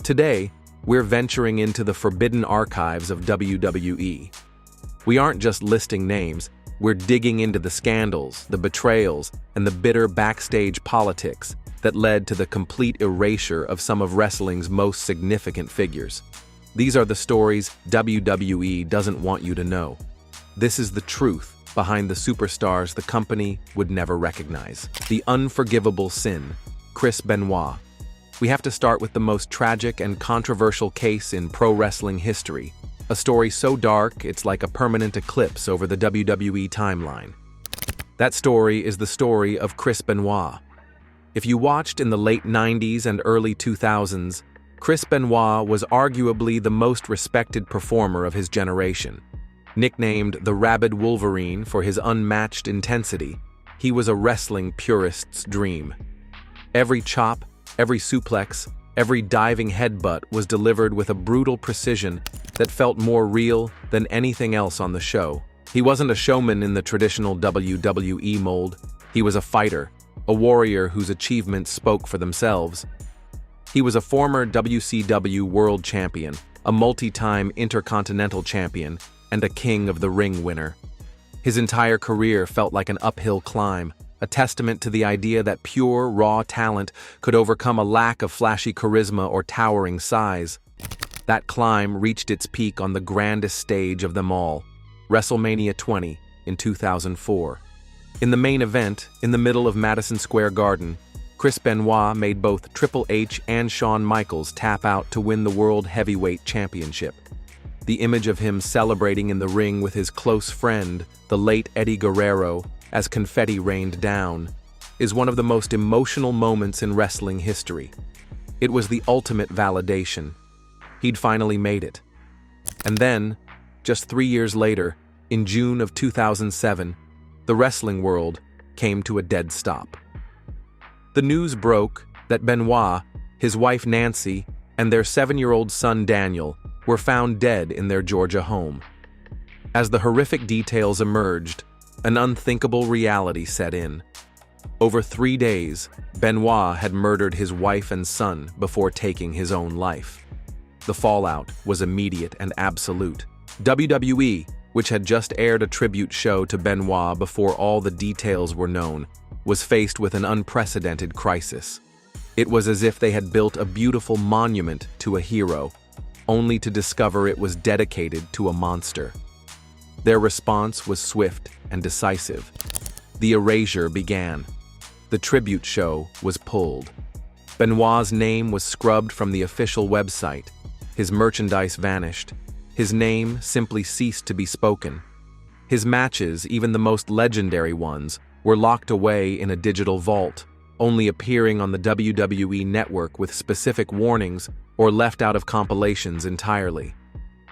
Today, we're venturing into the forbidden archives of WWE. We aren't just listing names, we're digging into the scandals, the betrayals, and the bitter backstage politics that led to the complete erasure of some of wrestling's most significant figures. These are the stories WWE doesn't want you to know. This is the truth behind the superstars the company would never recognize. The unforgivable sin, Chris Benoit. We have to start with the most tragic and controversial case in pro wrestling history. A story so dark, it's like a permanent eclipse over the WWE timeline. That story is the story of Chris Benoit. If you watched in the late 90s and early 2000s, Chris Benoit was arguably the most respected performer of his generation. Nicknamed the Rabid Wolverine for his unmatched intensity, he was a wrestling purist's dream. Every chop, every suplex, every diving headbutt was delivered with a brutal precision that felt more real than anything else on the show. He wasn't a showman in the traditional WWE mold. He was a fighter, a warrior whose achievements spoke for themselves. He was a former WCW World Champion, a multi-time Intercontinental Champion, and a King of the Ring winner. His entire career felt like an uphill climb, a testament to the idea that pure, raw talent could overcome a lack of flashy charisma or towering size. That climb reached its peak on the grandest stage of them all, WrestleMania 20 in 2004. In the main event, in the middle of Madison Square Garden, Chris Benoit made both Triple H and Shawn Michaels tap out to win the World Heavyweight Championship. The image of him celebrating in the ring with his close friend, the late Eddie Guerrero, as confetti rained down, is one of the most emotional moments in wrestling history. It was the ultimate validation. He'd finally made it. And then, just 3 years later, in June of 2007, the wrestling world came to a dead stop. The news broke that Benoit, his wife Nancy, and their 7-year-old son Daniel were found dead in their Georgia home. As the horrific details emerged, an unthinkable reality set in. Over 3 days, Benoit had murdered his wife and son before taking his own life. The fallout was immediate and absolute. WWE, which had just aired a tribute show to Benoit before all the details were known, was faced with an unprecedented crisis. It was as if they had built a beautiful monument to a hero, only to discover it was dedicated to a monster. Their response was swift and decisive. The erasure began. The tribute show was pulled. Benoit's name was scrubbed from the official website. His merchandise vanished. His name simply ceased to be spoken. His matches, even the most legendary ones, were locked away in a digital vault, only appearing on the WWE network with specific warnings or left out of compilations entirely.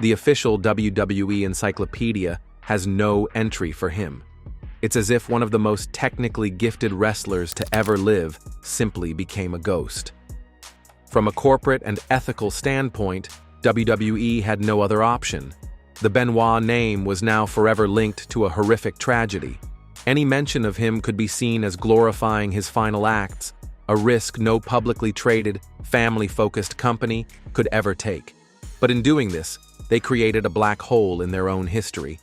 The official WWE encyclopedia has no entry for him. It's as if one of the most technically gifted wrestlers to ever live simply became a ghost. From a corporate and ethical standpoint, WWE had no other option. The Benoit name was now forever linked to a horrific tragedy. Any mention of him could be seen as glorifying his final acts, a risk no publicly traded, family-focused company could ever take. But in doing this, they created a black hole in their own history.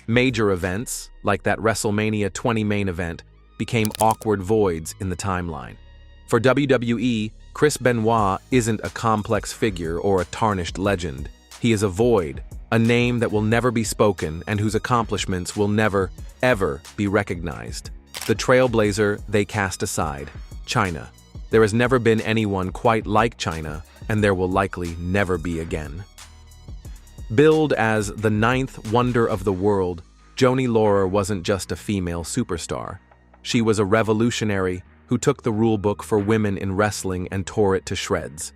Major events, like that WrestleMania 20 main event, became awkward voids in the timeline. For WWE, Chris Benoit isn't a complex figure or a tarnished legend. He is a void, a name that will never be spoken and whose accomplishments will never, ever be recognized. The trailblazer they cast aside, Chyna. There has never been anyone quite like Chyna, and there will likely never be again. Billed as the 9th wonder of the world, Joanie Laurer wasn't just a female superstar. She was a revolutionary who took the rulebook for women in wrestling and tore it to shreds.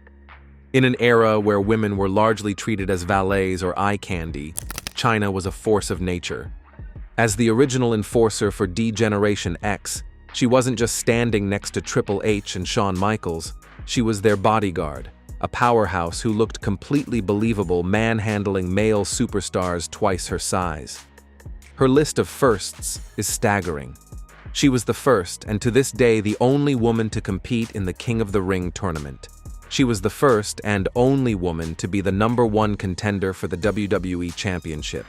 In an era where women were largely treated as valets or eye candy, Chyna was a force of nature. As the original enforcer for D-Generation X, she wasn't just standing next to Triple H and Shawn Michaels, she was their bodyguard, a powerhouse who looked completely believable manhandling male superstars twice her size. Her list of firsts is staggering. She was the first, and to this day the only woman to compete in the King of the Ring tournament. She was the first and only woman to be the #1 contender for the WWE Championship.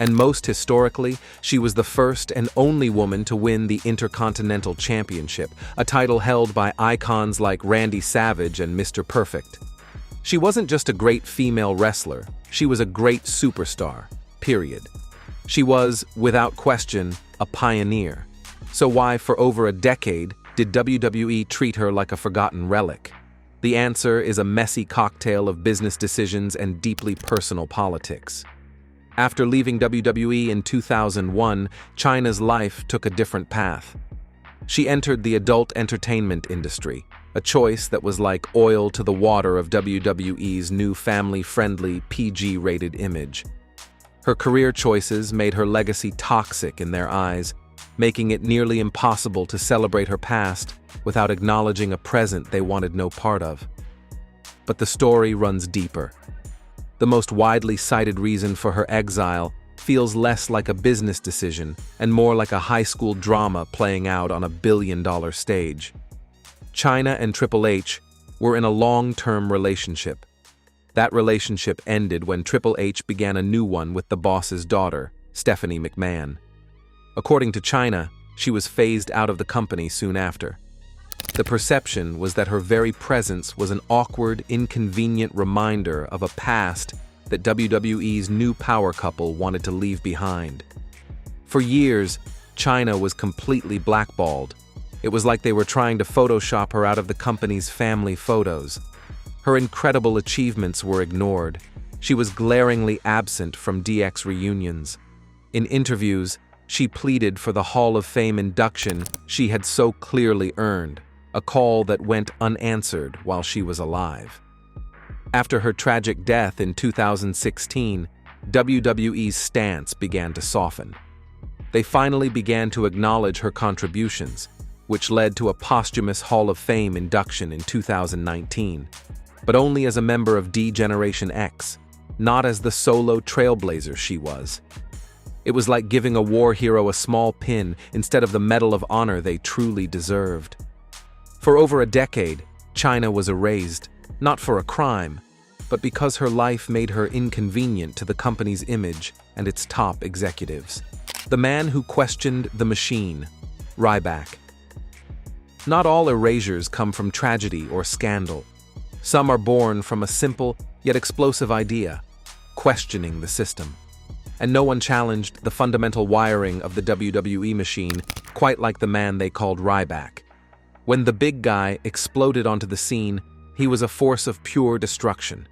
And most historically, she was the first and only woman to win the Intercontinental Championship, a title held by icons like Randy Savage and Mr. Perfect. She wasn't just a great female wrestler, she was a great superstar, period. She was, without question, a pioneer. So why, for over a decade, did WWE treat her like a forgotten relic? The answer is a messy cocktail of business decisions and deeply personal politics. After leaving WWE in 2001, Chyna's life took a different path. She entered the adult entertainment industry, a choice that was like oil to the water of WWE's new family-friendly, PG-rated image. Her career choices made her legacy toxic in their eyes, making it nearly impossible to celebrate her past without acknowledging a present they wanted no part of. But the story runs deeper. The most widely cited reason for her exile feels less like a business decision and more like a high school drama playing out on a billion-dollar stage. Chyna and Triple H were in a long-term relationship. That relationship ended when Triple H began a new one with the boss's daughter, Stephanie McMahon. According to Chyna, she was phased out of the company soon after. The perception was that her very presence was an awkward, inconvenient reminder of a past that WWE's new power couple wanted to leave behind. For years, Chyna was completely blackballed. It was like they were trying to Photoshop her out of the company's family photos. Her incredible achievements were ignored. She was glaringly absent from DX reunions. In interviews, she pleaded for the Hall of Fame induction she had so clearly earned, a call that went unanswered while she was alive. After her tragic death in 2016, WWE's stance began to soften. They finally began to acknowledge her contributions, which led to a posthumous Hall of Fame induction in 2019, but only as a member of D-Generation X, not as the solo trailblazer she was. It was like giving a war hero a small pin instead of the Medal of Honor they truly deserved. For over a decade, Chyna was erased, not for a crime, but because her life made her inconvenient to the company's image and its top executives. The man who questioned the machine, Ryback. Not all erasures come from tragedy or scandal. Some are born from a simple yet explosive idea, questioning the system. And no one challenged the fundamental wiring of the WWE machine quite like the man they called Ryback. When the big guy exploded onto the scene, he was a force of pure destruction.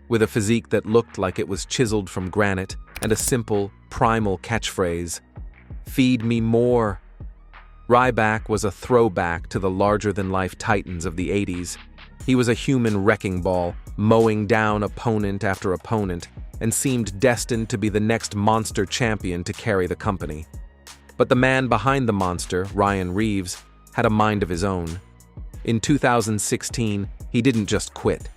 With a physique that looked like it was chiseled from granite and a simple, primal catchphrase, "Feed me more." Ryback was a throwback to the larger-than-life titans of the 80s. He was a human wrecking ball, mowing down opponent after opponent, and seemed destined to be the next monster champion to carry the company. But the man behind the monster, Ryan Reeves, had a mind of his own. In 2016, he didn't just quit.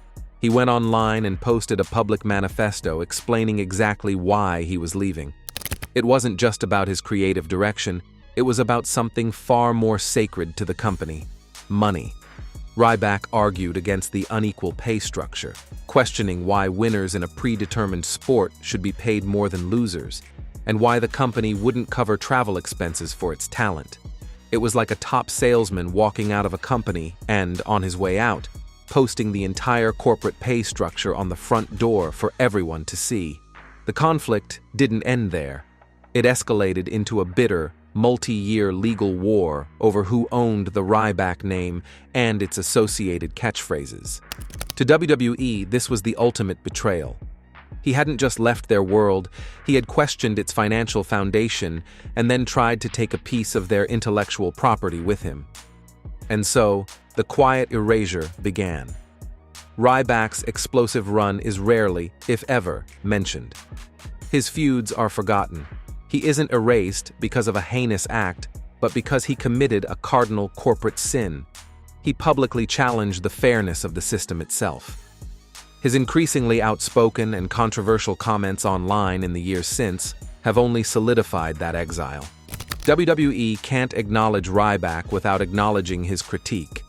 He went online and posted a public manifesto explaining exactly why he was leaving. It wasn't just about his creative direction, it was about something far more sacred to the company: money. Ryback argued against the unequal pay structure, questioning why winners in a predetermined sport should be paid more than losers, and why the company wouldn't cover travel expenses for its talent. It was like a top salesman walking out of a company and, on his way out, posting the entire corporate pay structure on the front door for everyone to see. The conflict didn't end there. It escalated into a bitter, multi-year legal war over who owned the Ryback name and its associated catchphrases. To WWE, this was the ultimate betrayal. He hadn't just left their world, he had questioned its financial foundation and then tried to take a piece of their intellectual property with him. And so, the quiet erasure began. Ryback's explosive run is rarely, if ever, mentioned. His feuds are forgotten. He isn't erased because of a heinous act, but because he committed a cardinal corporate sin. He publicly challenged the fairness of the system itself. His increasingly outspoken and controversial comments online in the years since have only solidified that exile. WWE can't acknowledge Ryback without acknowledging his critique.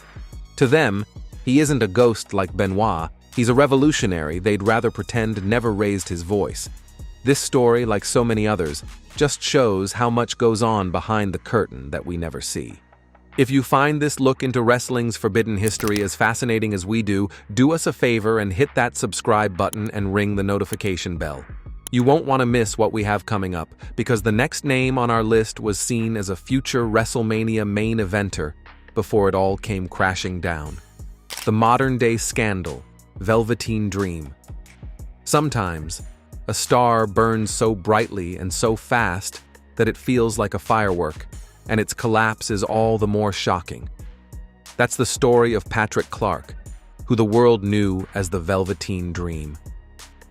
To them, He isn't a ghost like Benoit, he's a revolutionary they'd rather pretend never raised his voice. This story, like so many others, just shows how much goes on behind the curtain that we never see. If you find this look into wrestling's forbidden history as fascinating as we do us a favor and hit that subscribe button and ring the notification bell. You won't want to miss what we have coming up, because the next name on our list was seen as a future WrestleMania main eventer before it all came crashing down. The modern-day scandal, Velveteen Dream. Sometimes, a star burns so brightly and so fast that it feels like a firework, and its collapse is all the more shocking. That's the story of Patrick Clark, who the world knew as the Velveteen Dream.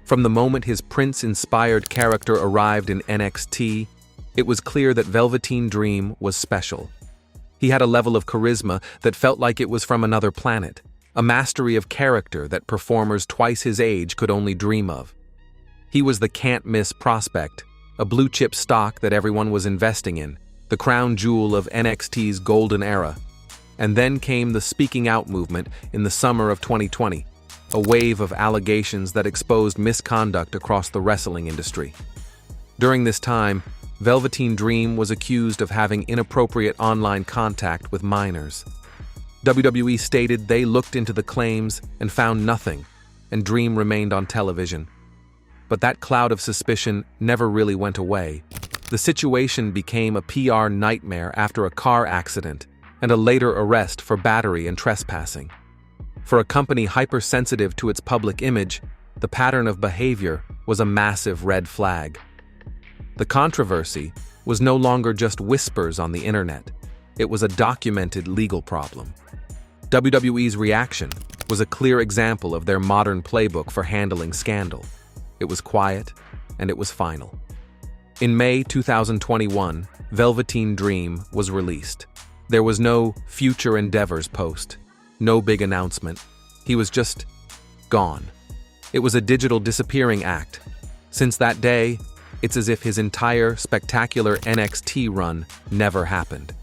From the moment his Prince-inspired character arrived in NXT, it was clear that Velveteen Dream was special. He had a level of charisma that felt like it was from another planet, a mastery of character that performers twice his age could only dream of. He was the can't-miss prospect, a blue-chip stock that everyone was investing in, the crown jewel of NXT's golden era. And then came the speaking out movement in the summer of 2020, a wave of allegations that exposed misconduct across the wrestling industry. During this time, Velveteen Dream was accused of having inappropriate online contact with minors. WWE stated they looked into the claims and found nothing, and Dream remained on television. But that cloud of suspicion never really went away. The situation became a PR nightmare after a car accident and a later arrest for battery and trespassing. For a company hypersensitive to its public image, the pattern of behavior was a massive red flag. The controversy was no longer just whispers on the internet. It was a documented legal problem. WWE's reaction was a clear example of their modern playbook for handling scandal. It was quiet, and it was final. In May 2021, Velveteen Dream was released. There was no future endeavors post. No big announcement. He was just gone. It was a digital disappearing act. Since that day, it's as if his entire spectacular NXT run never happened.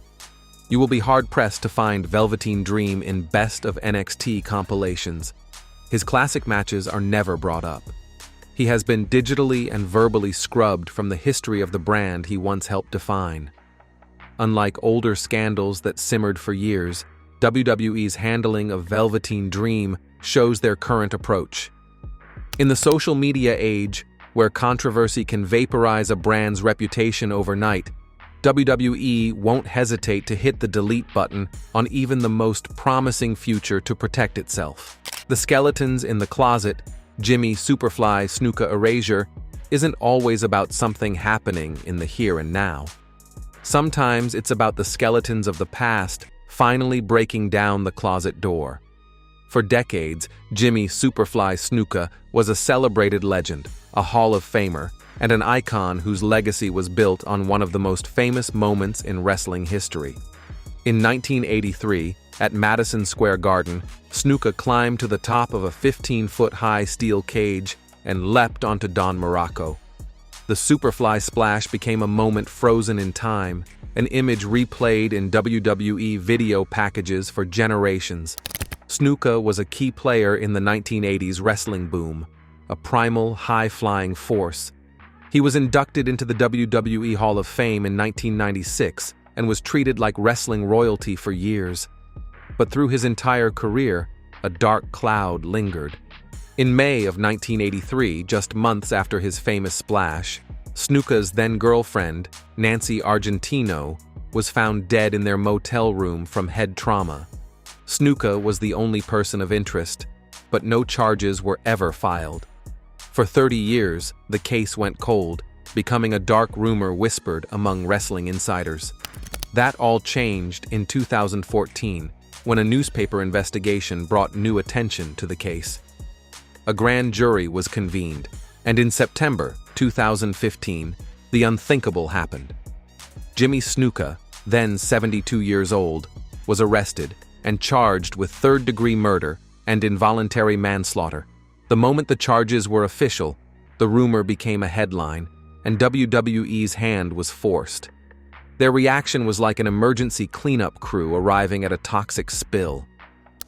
You will be hard-pressed to find Velveteen Dream in Best of NXT compilations. His classic matches are never brought up. He has been digitally and verbally scrubbed from the history of the brand he once helped define. Unlike older scandals that simmered for years, WWE's handling of Velveteen Dream shows their current approach. In the social media age, where controversy can vaporize a brand's reputation overnight, WWE won't hesitate to hit the delete button on even the most promising future to protect itself. The skeletons in the closet, Jimmy Superfly Snuka erasure, isn't always about something happening in the here and now. Sometimes it's about the skeletons of the past finally breaking down the closet door. For decades, Jimmy Superfly Snuka was a celebrated legend, a Hall of Famer, and an icon whose legacy was built on one of the most famous moments in wrestling history. In 1983, at Madison Square Garden, Snuka climbed to the top of a 15-foot-high steel cage and leapt onto Don Muraco. The Superfly splash became a moment frozen in time, an image replayed in WWE video packages for generations. Snuka was a key player in the 1980s wrestling boom, a primal, high-flying force. He was inducted into the WWE Hall of Fame in 1996 and was treated like wrestling royalty for years. But through his entire career, a dark cloud lingered. In May of 1983, just months after his famous splash, Snuka's then-girlfriend, Nancy Argentino, was found dead in their motel room from head trauma. Snuka was the only person of interest, but no charges were ever filed. For 30 years, the case went cold, becoming a dark rumor whispered among wrestling insiders. That all changed in 2014, when a newspaper investigation brought new attention to the case. A grand jury was convened, and in September 2015, the unthinkable happened. Jimmy Snuka, then 72 years old, was arrested and charged with third-degree murder and involuntary manslaughter. The moment the charges were official, the rumor became a headline, and WWE's hand was forced. Their reaction was like an emergency cleanup crew arriving at a toxic spill.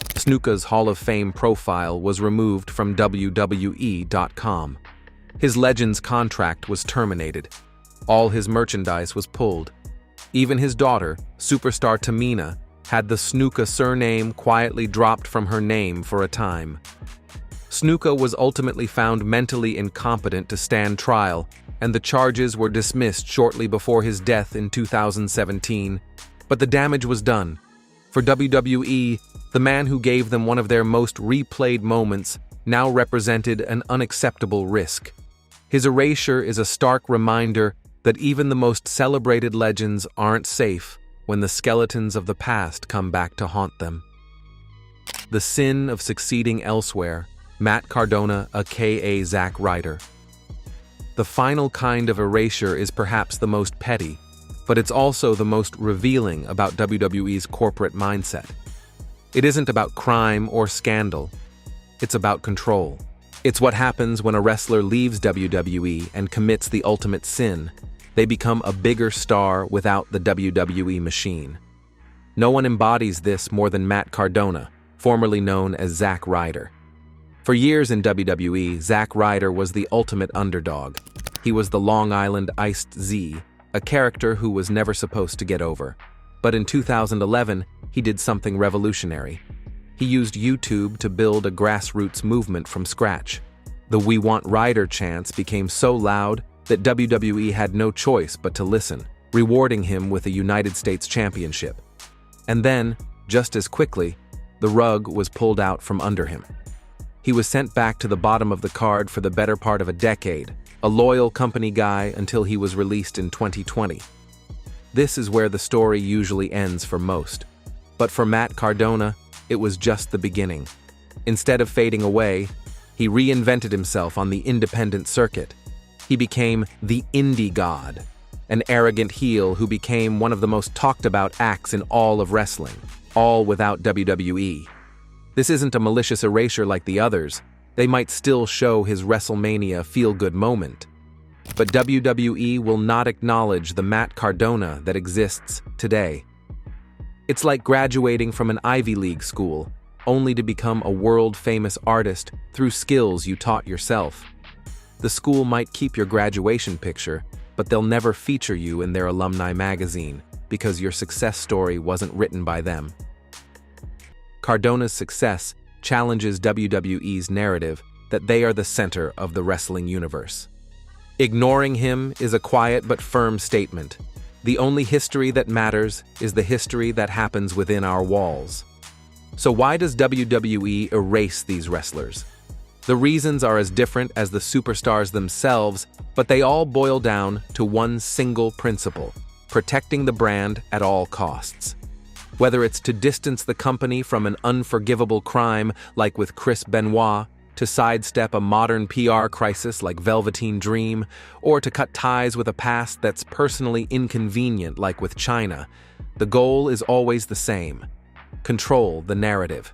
Snuka's Hall of Fame profile was removed from WWE.com. His Legends contract was terminated. All his merchandise was pulled. Even his daughter, superstar Tamina, had the Snuka surname quietly dropped from her name for a time. Snuka was ultimately found mentally incompetent to stand trial, and the charges were dismissed shortly before his death in 2017. But the damage was done. For WWE, the man who gave them one of their most replayed moments now represented an unacceptable risk. His erasure is a stark reminder that even the most celebrated legends aren't safe when the skeletons of the past come back to haunt them. The sin of succeeding elsewhere. Matt Cardona, aka Zack Ryder. The final kind of erasure is perhaps the most petty, but it's also the most revealing about WWE's corporate mindset. It isn't about crime or scandal. It's about control. It's what happens when a wrestler leaves WWE and commits the ultimate sin. They become a bigger star without the WWE machine. No one embodies this more than Matt Cardona, formerly known as Zack Ryder. For years in WWE, Zack Ryder was the ultimate underdog. He was the Long Island Iced Z, a character who was never supposed to get over. But in 2011, he did something revolutionary. He used YouTube to build a grassroots movement from scratch. The "We Want Ryder" chants became so loud that WWE had no choice but to listen, rewarding him with a United States Championship. And then, just as quickly, the rug was pulled out from under him. He was sent back to the bottom of the card for the better part of a decade, a loyal company guy until he was released in 2020. This is where the story usually ends for most. But for Matt Cardona, it was just the beginning. Instead of fading away, he reinvented himself on the independent circuit. He became the Indie God, an arrogant heel who became one of the most talked about acts in all of wrestling, all without WWE. This isn't a malicious erasure like the others. They might still show his WrestleMania feel-good moment. But WWE will not acknowledge the Matt Cardona that exists today. It's like graduating from an Ivy League school, only to become a world-famous artist through skills you taught yourself. The school might keep your graduation picture, but they'll never feature you in their alumni magazine because your success story wasn't written by them. Cardona's success challenges WWE's narrative that they are the center of the wrestling universe. Ignoring him is a quiet but firm statement. The only history that matters is the history that happens within our walls. So why does WWE erase these wrestlers? The reasons are as different as the superstars themselves, but they all boil down to one single principle: protecting the brand at all costs. Whether it's to distance the company from an unforgivable crime like with Chris Benoit, to sidestep a modern PR crisis like Velveteen Dream, or to cut ties with a past that's personally inconvenient like with Chyna, the goal is always the same: control the narrative.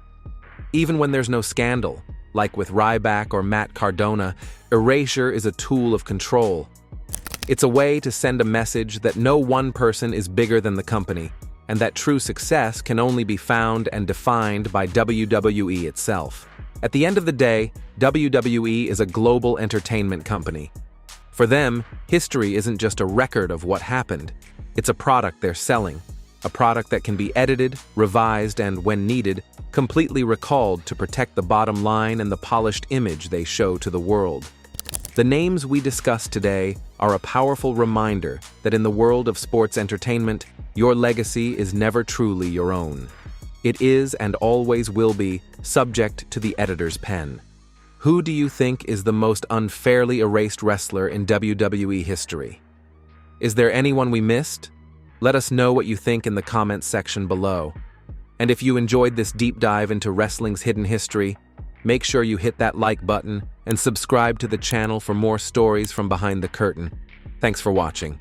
Even when there's no scandal, like with Ryback or Matt Cardona, erasure is a tool of control. It's a way to send a message that no one person is bigger than the company, and that true success can only be found and defined by WWE itself. At the end of the day, WWE is a global entertainment company. For them, history isn't just a record of what happened. It's a product they're selling, a product that can be edited, revised, and, when needed, completely recalled to protect the bottom line and the polished image they show to the world. The names we discuss today are a powerful reminder that in the world of sports entertainment, your legacy is never truly your own. It is and always will be subject to the editor's pen. Who do you think is the most unfairly erased wrestler in WWE history? Is there anyone we missed? Let us know what you think in the comments section below. And if you enjoyed this deep dive into wrestling's hidden history, make sure you hit that like button and subscribe to the channel for more stories from behind the curtain. Thanks for watching.